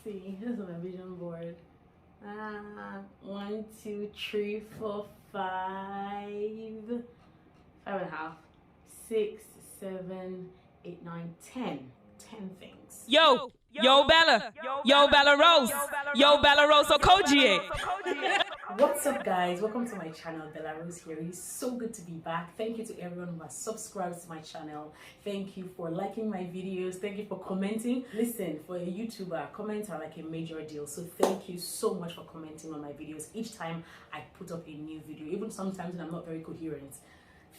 see. This is my vision board. 1, 2, 3, 4, 5, 5.5, 6, 7, 8, 9, 10. 10 things. Yo Bella, yo BellaRose, yo BellaRose Okogie. What's up, guys? Welcome to my channel. BellaRose here. It's so good to be back. Thank you to everyone who has subscribed to my channel. Thank you for liking my videos. Thank you for commenting. Listen, for a YouTuber, comments are like a major deal. So thank you so much for commenting on my videos each time I put up a new video, even sometimes when I'm not very coherent.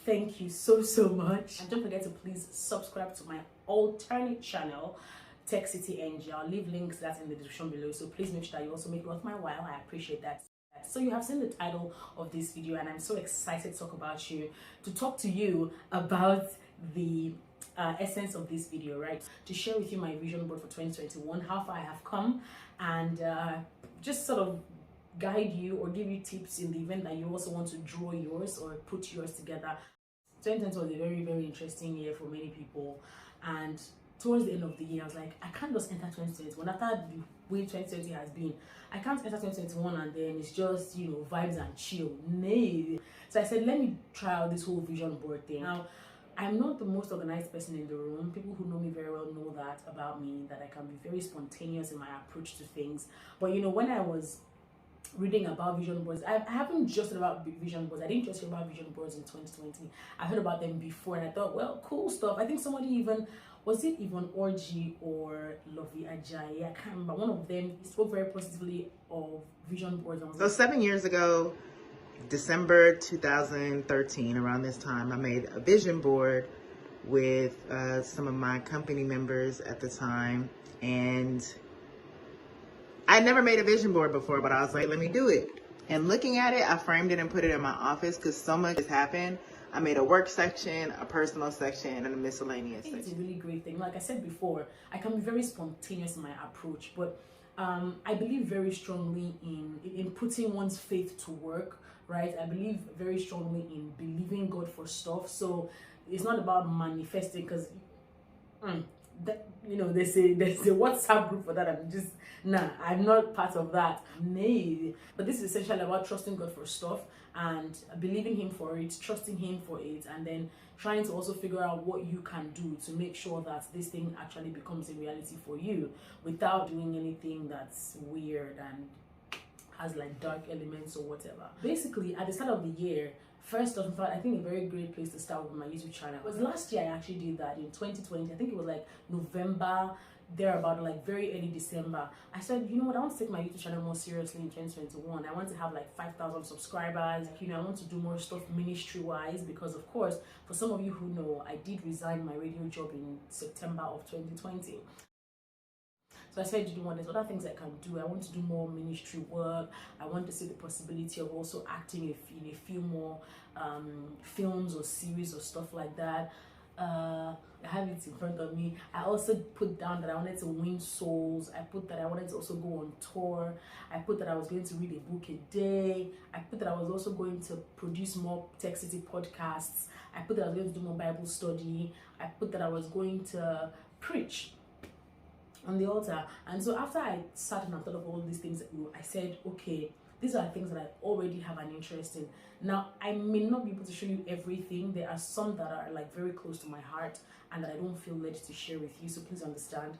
Thank you so much. And don't forget to please subscribe to my alternate channel, Tech City NG. I'll leave links to that in the description below, so please make sure that you also make it worth my while. I appreciate that. So you have seen the title of this video, and I'm so excited to talk to you about the essence of this video, right? To share with you my vision board for 2021, how far I have come, and just sort of guide you or give you tips in the event that you also want to draw yours or put yours together. 2020 was a very interesting year for many people, and towards the end of the year I was like, I can't just enter 2021 after the way 2020 has been. I can't enter 2021 and then it's just, you know, vibes and chill. No. So I said, let me try out this whole vision board thing. Now, I'm not the most organized person in the room. People who know me very well know that about me, that I can be very spontaneous in my approach to things. But you know, when I was reading about vision boards, I haven't just heard about vision boards. I didn't just hear about vision boards in 2020. I heard about them before, and I thought, well, cool stuff. I think somebody even, was it even Orji or Lovey Ajayi? I can't remember. One of them spoke very positively of vision boards. So 7 years ago, December 2013, around this time, I made a vision board with some of my company members at the time, and I never made a vision board before, but I was like, let me do it. And looking at it, I framed it and put it in my office because so much has happened. I made a work section, a personal section, and a miscellaneous section. It's a really great thing. Like I said before, I can be very spontaneous in my approach, but I believe very strongly in putting one's faith to work, right? I believe very strongly in believing God for stuff. So it's not about manifesting, because that, you know, there's a WhatsApp group for that. I'm not part of that. No. But this is essentially about trusting God for stuff and believing Him for it, trusting Him for it, and then trying to also figure out what you can do to make sure that this thing actually becomes a reality for you without doing anything that's weird and has like dark elements or whatever. Basically, at the start of the year, first off, I think a very great place to start with my YouTube channel was last year. I actually did that in 2020. I think it was like November, thereabout, like very early December. I said, you know what, I want to take my YouTube channel more seriously in 2021. I want to have like 5,000 subscribers. You know, I want to do more stuff ministry-wise, because of course, for some of you who know, I did resign my radio job in September of 2020. So I said, you know what, there's other things I can do. I want to do more ministry work. I want to see the possibility of also acting in a few more films or series or stuff like that. I have it in front of me. I also put down that I wanted to win souls. I put that I wanted to also go on tour. I put that I was going to read a book a day. I put that I was also going to produce more Tech City podcasts. I put that I was going to do more Bible study. I put that I was going to preach on the altar. And so after I sat and I thought of all these things, I said, okay, these are things that I already have an interest in. Now, I may not be able to show you everything. There are some that are like very close to my heart and that I don't feel led to share with you, so please understand.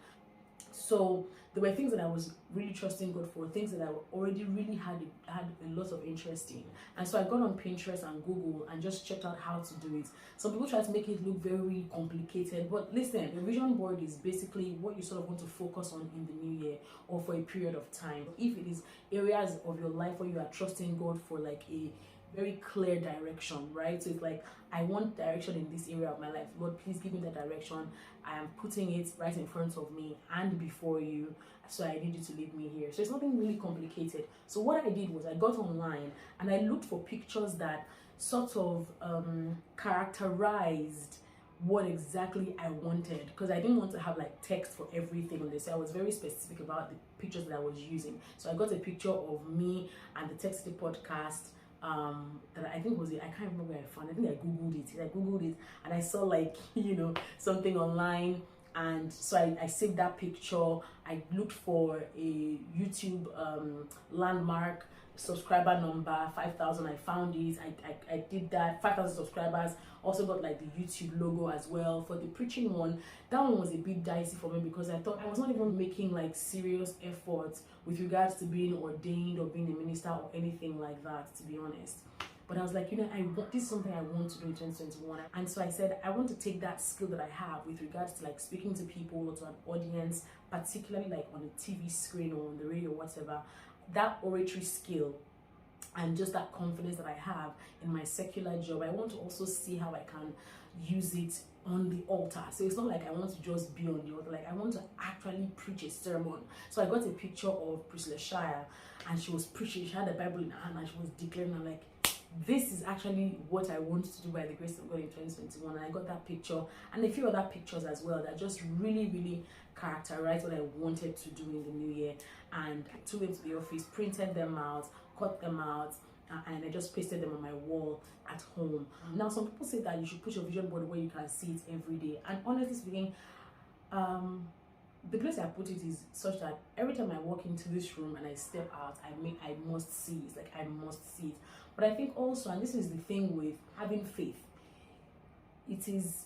So there were things that I was really trusting God for, things that I already really had a lot of interest in. And so I got on Pinterest and Google and just checked out how to do it. Some people try to make it look very complicated, but listen, the vision board is basically what you sort of want to focus on in the new year or for a period of time. If it is areas of your life where you are trusting God for like a very clear direction, right? So it's like, I want direction in this area of my life. Lord, please give me that direction. I am putting it right in front of me and before you, so I need you to lead me here. So it's nothing really complicated. So what I did was I got online and I looked for pictures that sort of characterized what exactly I wanted, because I didn't want to have like text for everything on this. So I was very specific about the pictures that I was using. So I got a picture of me and the Tech City podcast that I think was it. I can't remember where I found it. I think I googled it and I saw like, you know, something online, And so I saved that picture. I looked for a YouTube landmark subscriber number, 5,000. I found it. I did that. 5,000 subscribers. Also got like the YouTube logo as well. For the preaching one, that one was a bit dicey for me because I thought I was not even making like serious efforts with regards to being ordained or being a minister or anything like that, to be honest. But I was like, this is something I want to do in 2021. And so I said, I want to take that skill that I have with regards to like speaking to people or to an audience, particularly like on a TV screen or on the radio or whatever, that oratory skill and just that confidence that I have in my secular job. I want to also see how I can use it on the altar. So it's not like I want to just be on the altar, like I want to actually preach a sermon. So I got a picture of Priscilla Shire and she was preaching. She had a Bible in her hand and she was declaring. I'm like, this is actually what I want to do by the grace of God in 2021. And I got that picture and a few other pictures as well that just really characterize what I wanted to do in the new year. And I took them to the office, printed them out, cut them out, and I just pasted them on my wall at home. Now some people say that you should put your vision board where you can see it every day, and honestly speaking, the place I put it is such that every time I walk into this room and I step out, I must see it. It's like I must see it. But I think also, and this is the thing with having faith, it is,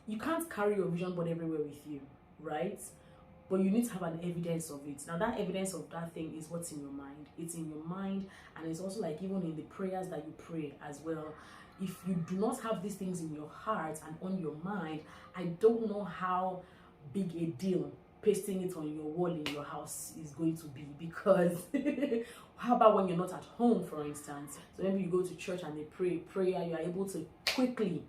you can't carry your vision board everywhere with you, right? But you need to have an evidence of it. Now that evidence of that thing is what's in your mind. It's in your mind, and it's also like even in the prayers that you pray as well. If you do not have these things in your heart and on your mind, I don't know how big a deal pasting it on your wall in your house is going to be, because how about when you're not at home, for instance? So maybe you go to church and they pray prayer, you are able to quickly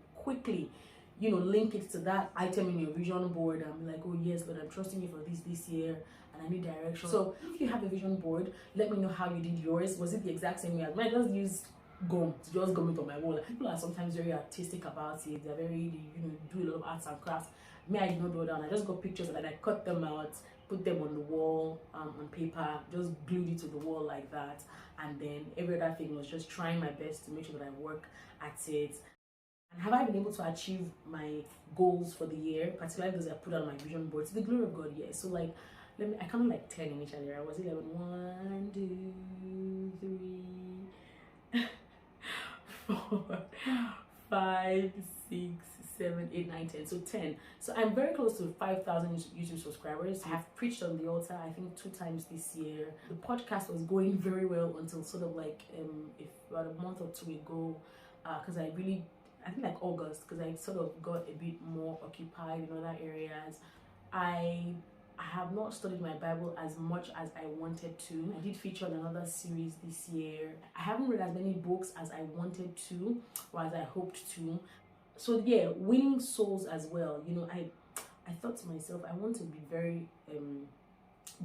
link it to that item in your vision board and be like, oh yes, Lord, I'm trusting you for this year and I need direction. So if you have a vision board, let me know how you did yours. Was it the exact same way? I just use gum to just gum it on my wall. People are sometimes very artistic about it. They're very, do a lot of arts and crafts. Me, I did not do that. I just got pictures and I cut them out, put them on the wall, on paper, just glued it to the wall like that. And then every other thing was just trying my best to make sure that I work at it. And have I been able to achieve my goals for the year, particularly those I put on my vision board? To the glory of God, yes. So like, I counted like 10 initially. I was 11. 1, 2, 3, 4, 5, 6, 7, 8, 9, 10. So 10. So I'm very close to 5,000 YouTube subscribers. I have preached on the altar, I think 2 times this year. The podcast was going very well until sort of like about a month or 2 ago, because I think like August, because I sort of got a bit more occupied in other areas. I have not studied my Bible as much as I wanted to. I did feature on another series this year. I haven't read as many books as I wanted to or as I hoped to. So yeah, winning souls as well. I thought to myself, I want to be very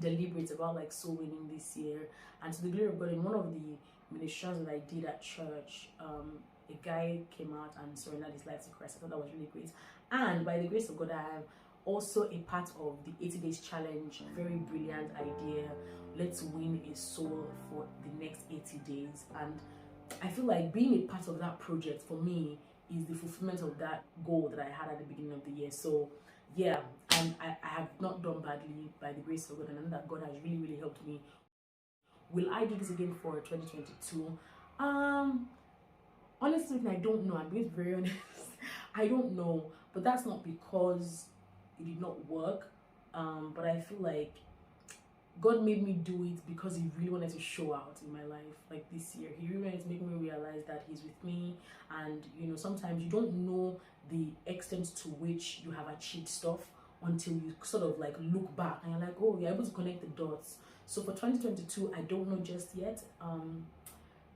deliberate about like soul winning this year. And to the glory of God, in one of the ministrations that I did at church, a guy came out and surrendered his life to Christ. I thought that was really great. And by the grace of God, I am also a part of the 80 days challenge. Very brilliant idea. Let's win a soul for the next 80 days. And I feel like being a part of that project for me is the fulfillment of that goal that I had at the beginning of the year. So yeah, and I have not done badly by the grace of God, and I know that God has really helped me. Will I do this again for 2022? Honestly, I don't know. I'm being very honest. I don't know, but that's not because it did not work. But I feel like God made me do it because He really wanted to show out in my life. Like this year, He really wanted to make me realize that He's with me. And sometimes you don't know the extent to which you have achieved stuff until you sort of like look back and you're like, oh, you're able to connect the dots. So for 2022, I don't know just yet.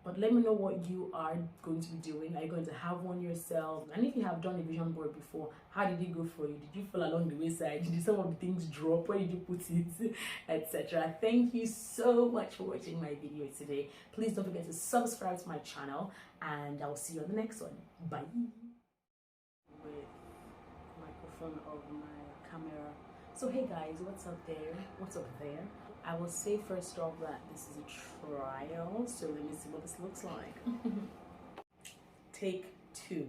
But let me know what you are going to be doing. Are you going to have one yourself? And if you have done a vision board before, how did it go for you? Did you fall along the wayside? Did some of the things drop? Where did you put it? Etc. Thank you so much for watching my video today. Please don't forget to subscribe to my channel, and I'll see you on the next one. Bye. With microphone of my camera. So hey guys, what's up there? What's up there? I will say first off that this is a trial, so let me see what this looks like. Take 2.